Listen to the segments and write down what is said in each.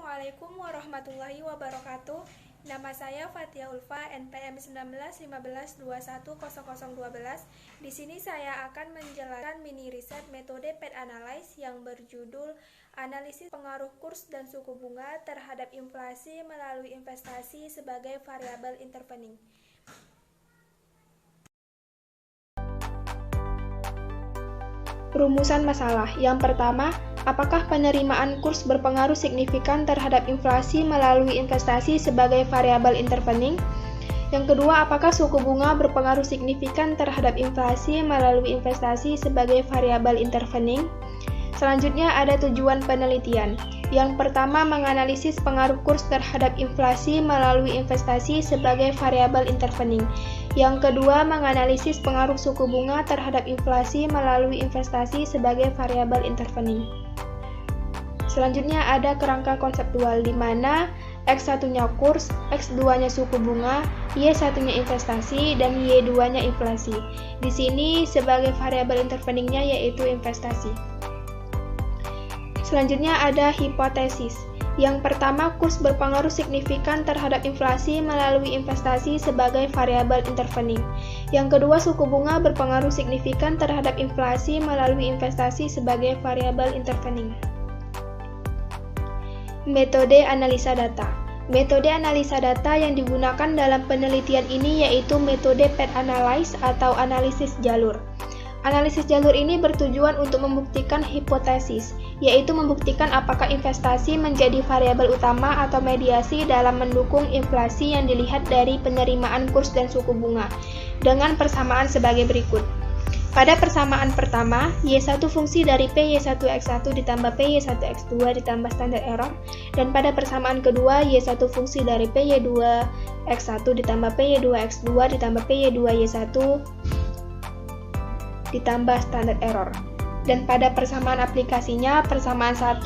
Assalamualaikum warahmatullahi wabarakatuh. Nama saya Fatia Ulfa, NPM 1915210012. Di sini saya akan menjelaskan mini riset metode Path Analysis yang berjudul Analisis Pengaruh Kurs dan Suku Bunga terhadap Inflasi melalui Investasi sebagai Variabel Intervening. Rumusan masalah. Yang pertama, apakah penerimaan kurs berpengaruh signifikan terhadap inflasi melalui investasi sebagai variabel intervening? Yang kedua, apakah suku bunga berpengaruh signifikan terhadap inflasi melalui investasi sebagai variabel intervening? Selanjutnya ada tujuan penelitian. Yang pertama, menganalisis pengaruh kurs terhadap inflasi melalui investasi sebagai variabel intervening. Yang kedua, menganalisis pengaruh suku bunga terhadap inflasi melalui investasi sebagai variabel intervening. Selanjutnya ada kerangka konseptual, di mana X1-nya kurs, X2-nya suku bunga, Y1-nya investasi, dan Y2-nya inflasi. Di sini sebagai variabel interveningnya yaitu investasi. Selanjutnya ada hipotesis. Yang pertama, kurs berpengaruh signifikan terhadap inflasi melalui investasi sebagai variabel intervening. Yang kedua, suku bunga berpengaruh signifikan terhadap inflasi melalui investasi sebagai variabel intervening. Metode analisa data. Metode analisa data yang digunakan dalam penelitian ini yaitu metode Path Analysis atau analisis jalur. Analisis jalur ini bertujuan untuk membuktikan hipotesis, yaitu membuktikan apakah investasi menjadi variabel utama atau mediasi dalam mendukung inflasi yang dilihat dari penerimaan kurs dan suku bunga, dengan persamaan sebagai berikut. Pada persamaan pertama, Y1 fungsi dari PY1X1 ditambah PY1X2 ditambah standar error, dan pada persamaan kedua, Y1 fungsi dari PY2X1 ditambah PY2X2 ditambah PY2Y1 ditambah standar error. Dan pada persamaan aplikasinya, persamaan 1,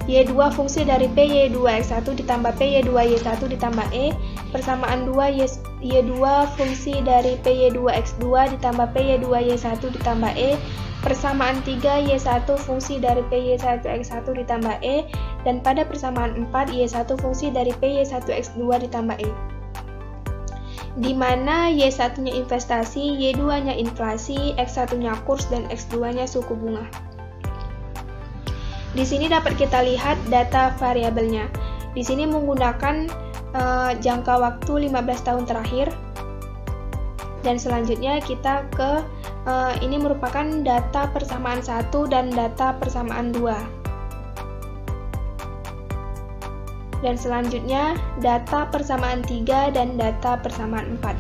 Y2 fungsi dari PY2X1 ditambah PY2Y1 ditambah E, persamaan 2, Y2 fungsi dari PY2X2 ditambah PY2Y1 ditambah E, persamaan 3, Y1 fungsi dari PY1X1 ditambah E, dan pada persamaan 4, Y1 fungsi dari PY1X2 ditambah E. Di mana Y1-nya investasi, Y2-nya inflasi, X1-nya kurs, dan X2-nya suku bunga. Di sini dapat kita lihat data variabelnya. Di sini menggunakan jangka waktu 15 tahun terakhir. Dan selanjutnya kita ke ini merupakan data persamaan 1 dan data persamaan 2. Dan selanjutnya data persamaan 3 dan data persamaan 4.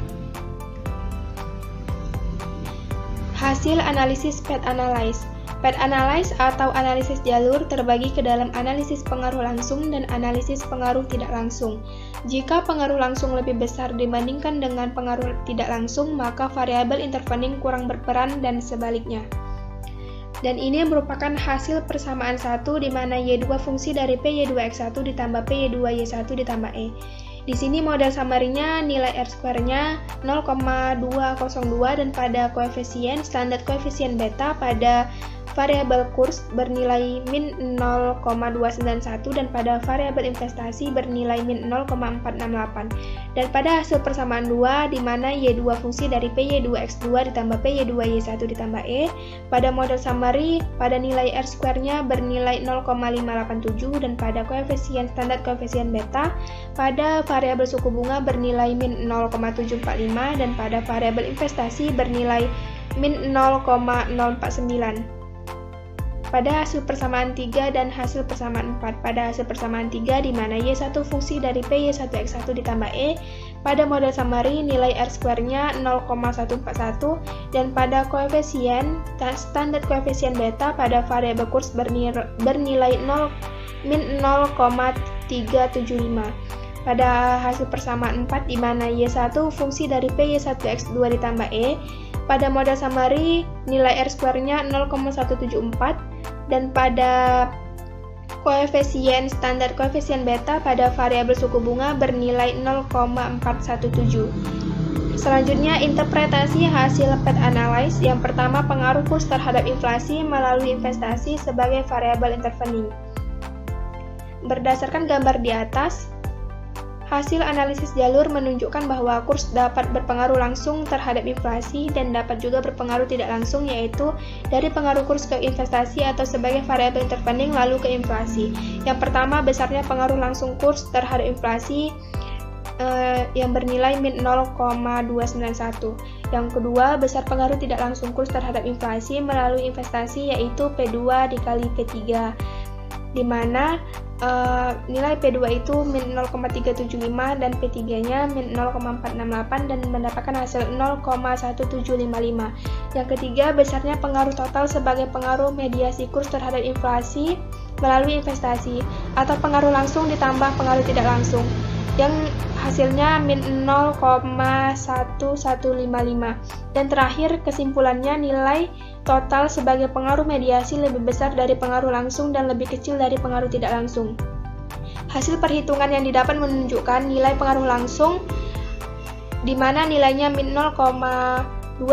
Hasil analisis Path Analysis. Path Analysis atau analisis jalur terbagi ke dalam analisis pengaruh langsung dan analisis pengaruh tidak langsung. Jika pengaruh langsung lebih besar dibandingkan dengan pengaruh tidak langsung, maka variabel intervening kurang berperan dan sebaliknya. Dan ini merupakan hasil persamaan 1 di mana Y2 fungsi dari PY2X1 ditambah PY2Y1 ditambah E. Di sini model summary-nya nilai R-square-nya 0,202 dan pada koefisien standar koefisien beta pada variabel kurs bernilai min 0,291 dan pada variabel investasi bernilai min 0,468. Dan pada hasil persamaan 2 di mana Y2 fungsi dari PY2X2 ditambah PY2Y1 ditambah E, pada model summary pada nilai R-square-nya bernilai 0,587 dan pada koefisien standar koefisien beta pada variabel suku bunga bernilai min 0,745 dan pada variabel investasi bernilai min 0,049. Pada hasil persamaan 3 dan hasil persamaan 4, pada hasil persamaan 3 di mana Y1 fungsi dari PY1X1 ditambah E, pada model summary nilai R-square-nya 0,141 dan pada koefisien standar koefisien beta pada variabel kurs bernilai min 0,375. Pada hasil persamaan 4 di mana Y1 fungsi dari PY1X2 ditambah E, pada model summary nilai R-square-nya 0,174 dan pada koefisien standar koefisien beta pada variabel suku bunga bernilai 0,417. Selanjutnya, interpretasi hasil Path Analysis. Yang pertama, pengaruh kurs terhadap inflasi melalui investasi sebagai variabel intervening. Berdasarkan gambar di atas, hasil analisis jalur menunjukkan bahwa kurs dapat berpengaruh langsung terhadap inflasi dan dapat juga berpengaruh tidak langsung, yaitu dari pengaruh kurs ke investasi atau sebagai variabel intervening lalu ke inflasi. Yang pertama, besarnya pengaruh langsung kurs terhadap inflasi yang bernilai min 0,291. Yang kedua, besar pengaruh tidak langsung kurs terhadap inflasi melalui investasi, yaitu P2 dikali P3, di mana nilai P2 itu min 0,375 dan P3-nya min 0,468 dan mendapatkan hasil 0,1755. Yang ketiga, besarnya pengaruh total sebagai pengaruh mediasi kurs terhadap inflasi melalui investasi atau pengaruh langsung ditambah pengaruh tidak langsung, yang hasilnya min 0,1155. Dan terakhir, kesimpulannya nilai total sebagai pengaruh mediasi lebih besar dari pengaruh langsung dan lebih kecil dari pengaruh tidak langsung. Hasil perhitungan yang didapat menunjukkan nilai pengaruh langsung di mana nilainya min 0,291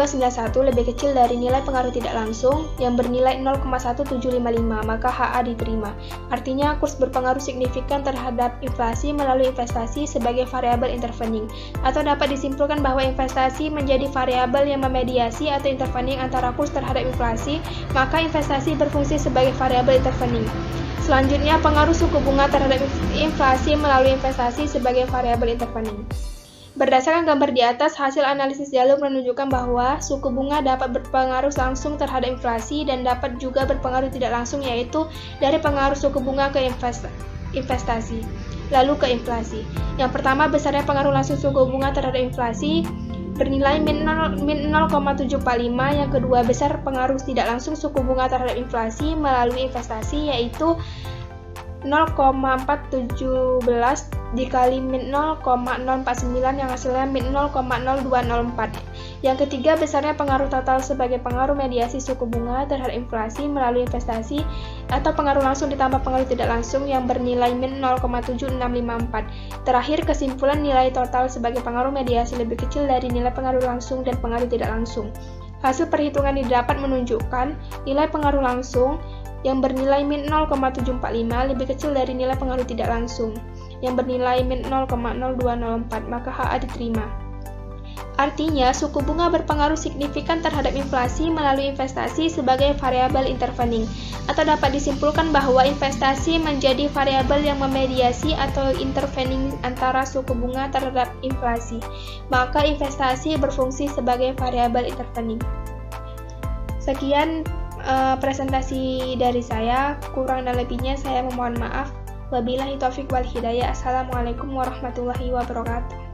lebih kecil dari nilai pengaruh tidak langsung yang bernilai 0,1755, maka HA diterima. Artinya kurs berpengaruh signifikan terhadap inflasi melalui investasi sebagai variabel intervening, atau dapat disimpulkan bahwa investasi menjadi variabel yang memediasi atau intervening antara kurs terhadap inflasi, maka investasi berfungsi sebagai variabel intervening. Selanjutnya, pengaruh suku bunga terhadap inflasi melalui investasi sebagai variabel intervening. Berdasarkan gambar di atas, hasil analisis jalur menunjukkan bahwa suku bunga dapat berpengaruh langsung terhadap inflasi dan dapat juga berpengaruh tidak langsung, yaitu dari pengaruh suku bunga ke investasi, lalu ke inflasi. Yang pertama, besarnya pengaruh langsung suku bunga terhadap inflasi bernilai min 0,745. Yang kedua, besar pengaruh tidak langsung suku bunga terhadap inflasi melalui investasi, yaitu 0,417 dikali min 0,049 yang hasilnya min 0,0204. Yang ketiga, besarnya pengaruh total sebagai pengaruh mediasi suku bunga terhadap inflasi melalui investasi atau pengaruh langsung ditambah pengaruh tidak langsung yang bernilai min 0,7654. Terakhir, kesimpulan nilai total sebagai pengaruh mediasi lebih kecil dari nilai pengaruh langsung dan pengaruh tidak langsung. Hasil perhitungan didapat menunjukkan nilai pengaruh langsung yang bernilai min 0,745 lebih kecil dari nilai pengaruh tidak langsung yang bernilai min 0,0204, maka HA diterima. Artinya, suku bunga berpengaruh signifikan terhadap inflasi melalui investasi sebagai variabel intervening, atau dapat disimpulkan bahwa investasi menjadi variabel yang memediasi atau intervening antara suku bunga terhadap inflasi, maka investasi berfungsi sebagai variabel intervening. Sekian presentasi dari saya, kurang dan lebihnya saya memohon maaf. Wabillahi taufiq wal hidayah. Assalamualaikum warahmatullahi wabarakatuh.